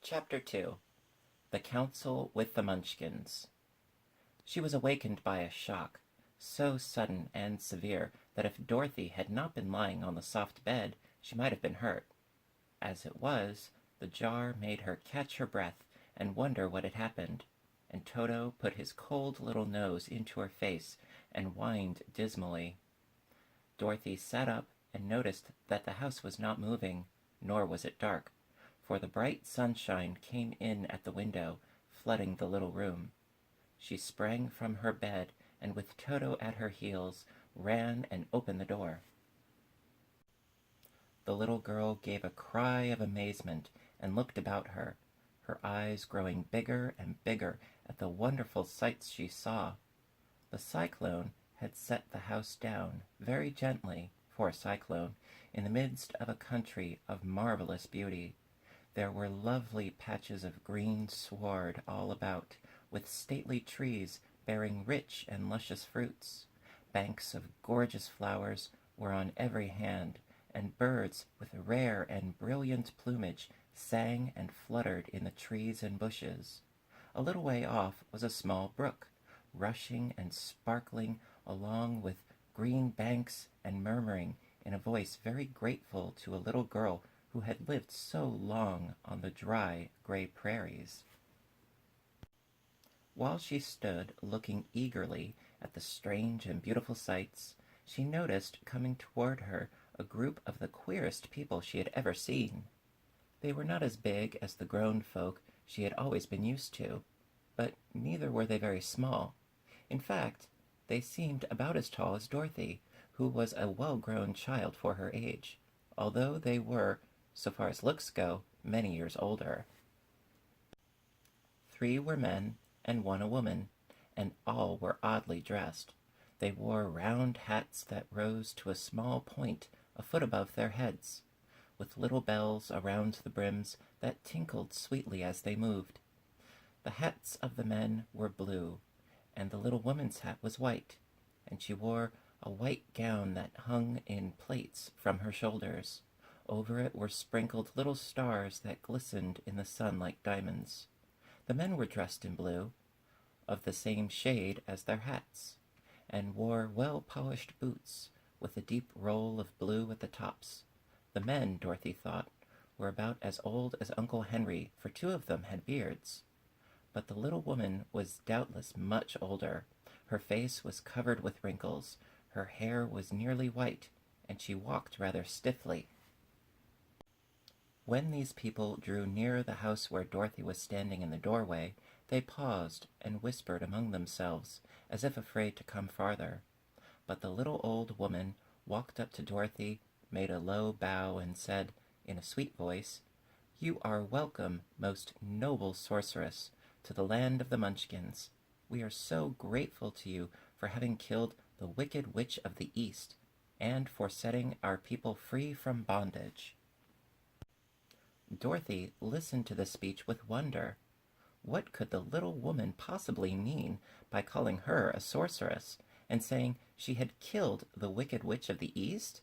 Chapter 2. The Council with the Munchkins. She was awakened by a shock, so sudden and severe that if Dorothy had not been lying on the soft bed, she might have been hurt. As it was, the jar made her catch her breath and wonder what had happened, and Toto put his cold little nose into her face and whined dismally. Dorothy sat up and noticed that the house was not moving, nor was it dark, for the bright sunshine came in at the window, flooding the little room. She sprang from her bed and, with Toto at her heels, ran and opened the door. The little girl gave a cry of amazement and looked about her, her eyes growing bigger and bigger at the wonderful sights she saw. The cyclone had set the house down very gently, for a cyclone, in the midst of a country of marvelous beauty. There were lovely patches of green sward all about, with stately trees bearing rich and luscious fruits. Banks of gorgeous flowers were on every hand, and birds with rare and brilliant plumage sang and fluttered in the trees and bushes. A little way off was a small brook, rushing and sparkling along with green banks and murmuring in a voice very grateful to a little girl who had lived so long on the dry, gray prairies. While she stood looking eagerly at the strange and beautiful sights, she noticed coming toward her a group of the queerest people she had ever seen. They were not as big as the grown folk she had always been used to, but neither were they very small. In fact, they seemed about as tall as Dorothy, who was a well-grown child for her age, although they were, so far as looks go, many years older. 3 were men and 1 a woman, and all were oddly dressed. They wore round hats that rose to a small point a foot above their heads, with little bells around the brims that tinkled sweetly as they moved. The hats of the men were blue, and the little woman's hat was white, and she wore a white gown that hung in plaits from her shoulders. Over it were sprinkled little stars that glistened in the sun like diamonds. The men were dressed in blue, of the same shade as their hats, and wore well-polished boots, with a deep roll of blue at the tops. The men, Dorothy thought, were about as old as Uncle Henry, for 2 of them had beards. But the little woman was doubtless much older. Her face was covered with wrinkles, her hair was nearly white, and she walked rather stiffly. When these people drew near the house where Dorothy was standing in the doorway, they paused and whispered among themselves, as if afraid to come farther. But the little old woman walked up to Dorothy, made a low bow, and said, in a sweet voice, "You are welcome, most noble sorceress, to the land of the Munchkins. We are so grateful to you for having killed the wicked witch of the East, and for setting our people free from bondage." Dorothy listened to the speech with wonder. What could the little woman possibly mean by calling her a sorceress, and saying she had killed the wicked witch of the East?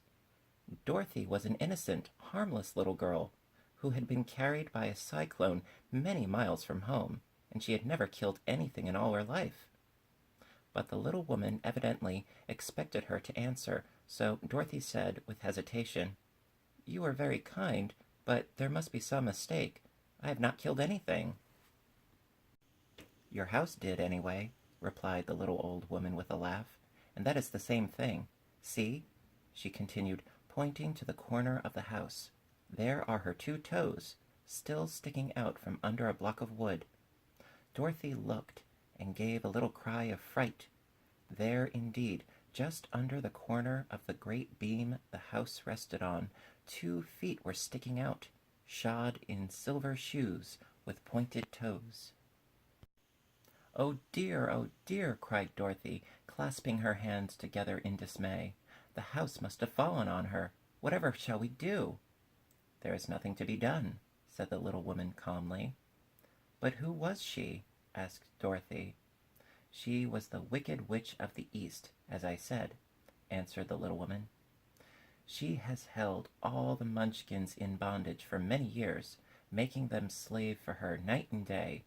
Dorothy was an innocent, harmless little girl, who had been carried by a cyclone many miles from home, and she had never killed anything in all her life. But the little woman evidently expected her to answer, so Dorothy said with hesitation, "You are very kind, but there must be some mistake. I have not killed anything." "Your house did, anyway," replied the little old woman with a laugh, "and that is the same thing. See," she continued, pointing to the corner of the house. "There are her 2 toes, still sticking out from under a block of wood." Dorothy looked and gave a little cry of fright. There, indeed, just under the corner of the great beam the house rested on, 2 feet were sticking out, shod in silver shoes with pointed toes. "Oh dear," cried Dorothy, clasping her hands together in dismay. "The house must have fallen on her. Whatever shall we do?" "There is nothing to be done," said the little woman calmly. "But who was she?" asked Dorothy. "She was the wicked witch of the East, as I said," answered the little woman. "She has held all the Munchkins in bondage for many years, making them slave for her night and day.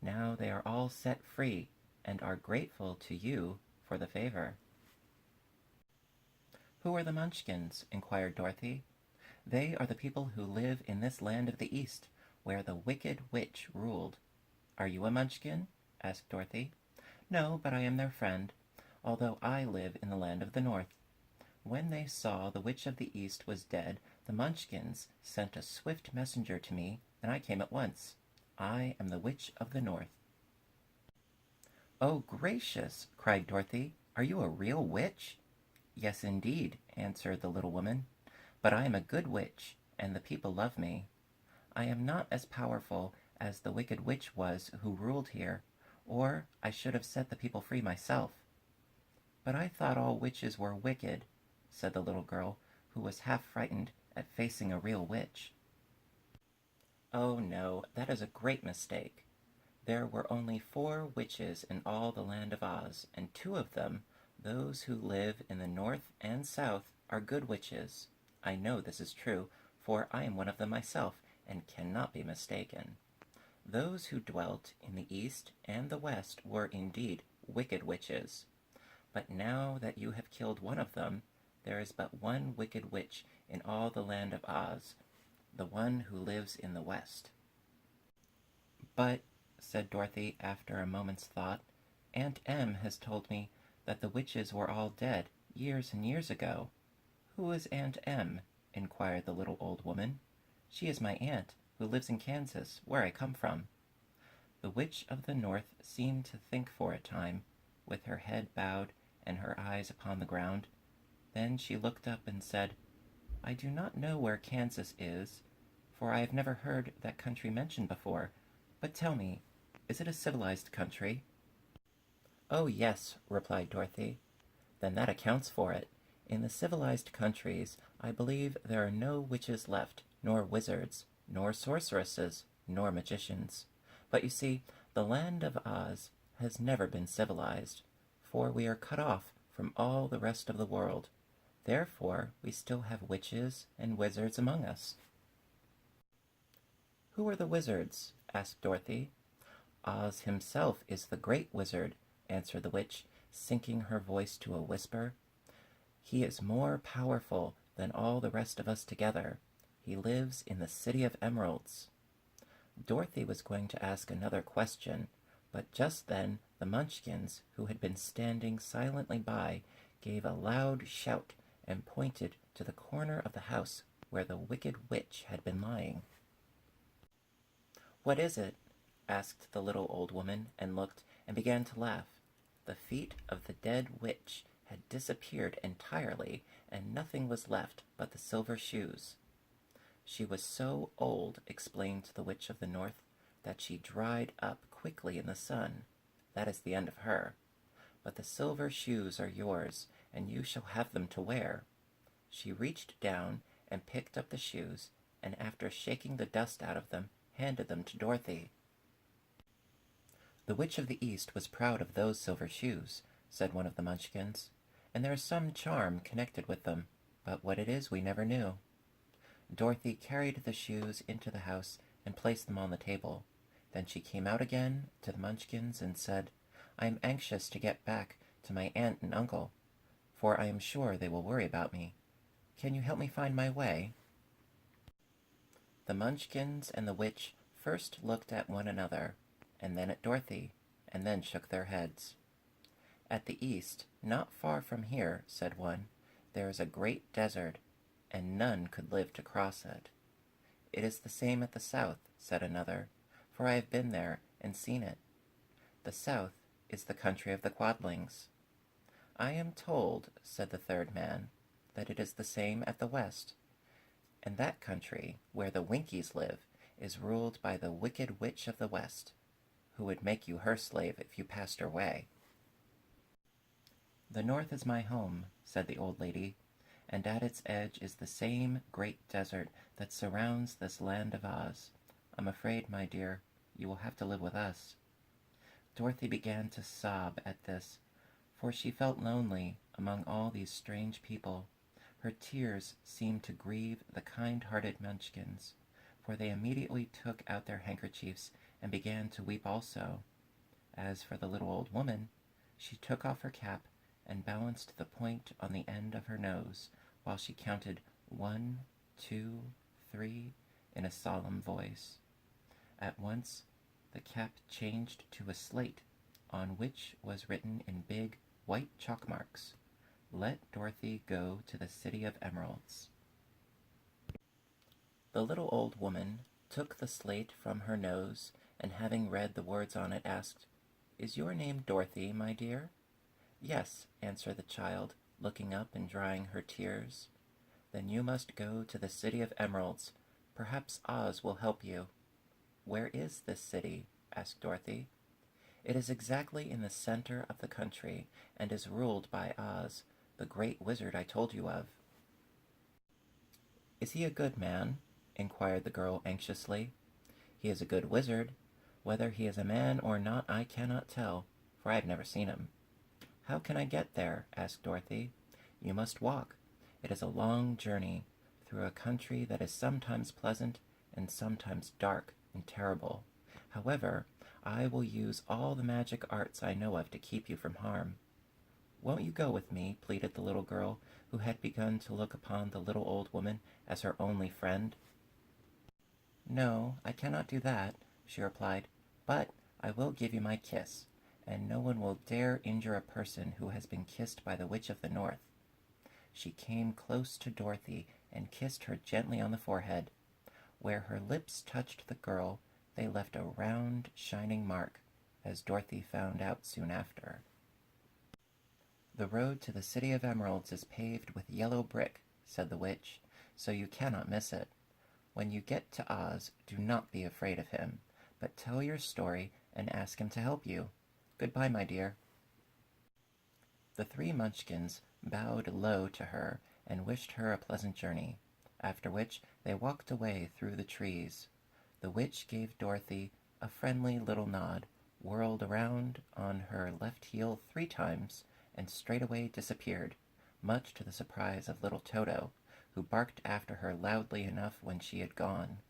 Now they are all set free, and are grateful to you for the favor." "Who are the Munchkins?" inquired Dorothy. "They are the people who live in this land of the East, where the Wicked Witch ruled." "Are you a Munchkin?" asked Dorothy. "No, but I am their friend, although I live in the land of the North. When they saw the Witch of the East was dead, the Munchkins sent a swift messenger to me, and I came at once. I am the Witch of the North." "Oh, gracious!" cried Dorothy. "Are you a real witch?" "Yes, indeed," answered the little woman. "But I am a good witch, and the people love me. I am not as powerful as the Wicked Witch was who ruled here, or I should have set the people free myself." "But I thought all witches were wicked," said the little girl, who was half frightened at facing a real witch. "Oh, no, that is a great mistake. There were only 4 witches in all the land of Oz, and 2 of them, those who live in the North and South, are good witches. I know this is true, for I am one of them myself, and cannot be mistaken. Those who dwelt in the East and the West were indeed wicked witches. But now that you have killed one of them, there is but one wicked witch in all the land of Oz, the one who lives in the West." "But," said Dorothy after a moment's thought, "Aunt Em has told me that the witches were all dead years and years ago." "Who is Aunt Em?" inquired the little old woman. "She is my aunt, who lives in Kansas, where I come from." The Witch of the North seemed to think for a time, with her head bowed and her eyes upon the ground. Then she looked up and said, "I do not know where Kansas is, for I have never heard that country mentioned before. But tell me, is it a civilized country?" "Oh, yes," replied Dorothy. "Then that accounts for it. In the civilized countries, I believe there are no witches left, nor wizards, nor sorceresses, nor magicians. But you see, the land of Oz has never been civilized, for we are cut off from all the rest of the world. Therefore, we still have witches and wizards among us." "Who are the wizards?" asked Dorothy. "Oz himself is the great wizard," answered the witch, sinking her voice to a whisper. "He is more powerful than all the rest of us together. He lives in the City of Emeralds." Dorothy was going to ask another question, but just then the Munchkins, who had been standing silently by, gave a loud shout and pointed to the corner of the house where the Wicked Witch had been lying. "What is it?" asked the little old woman, and looked, and began to laugh. The feet of the dead witch had disappeared entirely, and nothing was left but the silver shoes. She was so old, explained the Witch of the North, that she dried up quickly in the sun. That is the end of her. But the silver shoes are yours, and you shall have them to wear. She reached down and picked up the shoes, and after shaking the dust out of them, handed them to Dorothy. "The Witch of the East was proud of those silver shoes," said one of the Munchkins, "and there is some charm connected with them, but what it is we never knew." Dorothy carried the shoes into the house and placed them on the table. Then she came out again to the Munchkins and said, "I am anxious to get back to my aunt and uncle, for I am sure they will worry about me. Can you help me find my way?" The Munchkins and the witch first looked at one another, and then at Dorothy, and then shook their heads. "At the east, not far from here," said one, "there is a great desert, and none could live to cross it." "It is the same at the south," said another, "for I have been there and seen it. The south is the country of the Quadlings." "I am told," said the third man, "that it is the same at the west, and that country, where the Winkies live, is ruled by the Wicked Witch of the West, who would make you her slave if you passed her way." "The north is my home," said the old lady, "and at its edge is the same great desert that surrounds this land of Oz. I'm afraid, my dear, you will have to live with us." Dorothy began to sob at this, for she felt lonely among all these strange people. Her tears seemed to grieve the kind-hearted Munchkins, for they immediately took out their handkerchiefs and began to weep also. As for the little old woman, she took off her cap and balanced the point on the end of her nose while she counted 1, 2, 3 in a solemn voice. At once the cap changed to a slate on which was written in big white chalk marks, "Let Dorothy go to the City of Emeralds." The little old woman took the slate from her nose, and having read the words on it, asked, "Is your name Dorothy, my dear?" "Yes," answered the child, looking up and drying her tears. "Then you must go to the City of Emeralds. Perhaps Oz will help you." "Where is this city?" asked Dorothy. "It is exactly in the center of the country, and is ruled by Oz, the great wizard I told you of." "Is he a good man?" inquired the girl anxiously. "He is a good wizard. Whether he is a man or not I cannot tell, for I have never seen him." "How can I get there?" asked Dorothy. "You must walk. It is a long journey, through a country that is sometimes pleasant and sometimes dark and terrible. However, I will use all the magic arts I know of to keep you from harm." "Won't you go with me?" pleaded the little girl, who had begun to look upon the little old woman as her only friend. "No, I cannot do that," she replied, "but I will give you my kiss, and no one will dare injure a person who has been kissed by the Witch of the North." She came close to Dorothy and kissed her gently on the forehead. Where her lips touched the girl, they left a round, shining mark, as Dorothy found out soon after. "The road to the City of Emeralds is paved with yellow brick," said the witch, "so you cannot miss it. When you get to Oz, do not be afraid of him, but tell your story and ask him to help you. Goodbye, my dear." The three Munchkins bowed low to her and wished her a pleasant journey, after which they walked away through the trees. The witch gave Dorothy a friendly little nod, whirled around on her left heel 3 times, and straightway disappeared, much to the surprise of little Toto, who barked after her loudly enough when she had gone,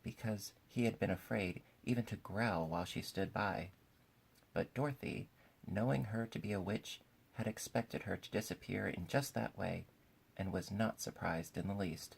because he had been afraid even to growl while she stood by. But Dorothy, knowing her to be a witch, had expected her to disappear in just that way, and was not surprised in the least.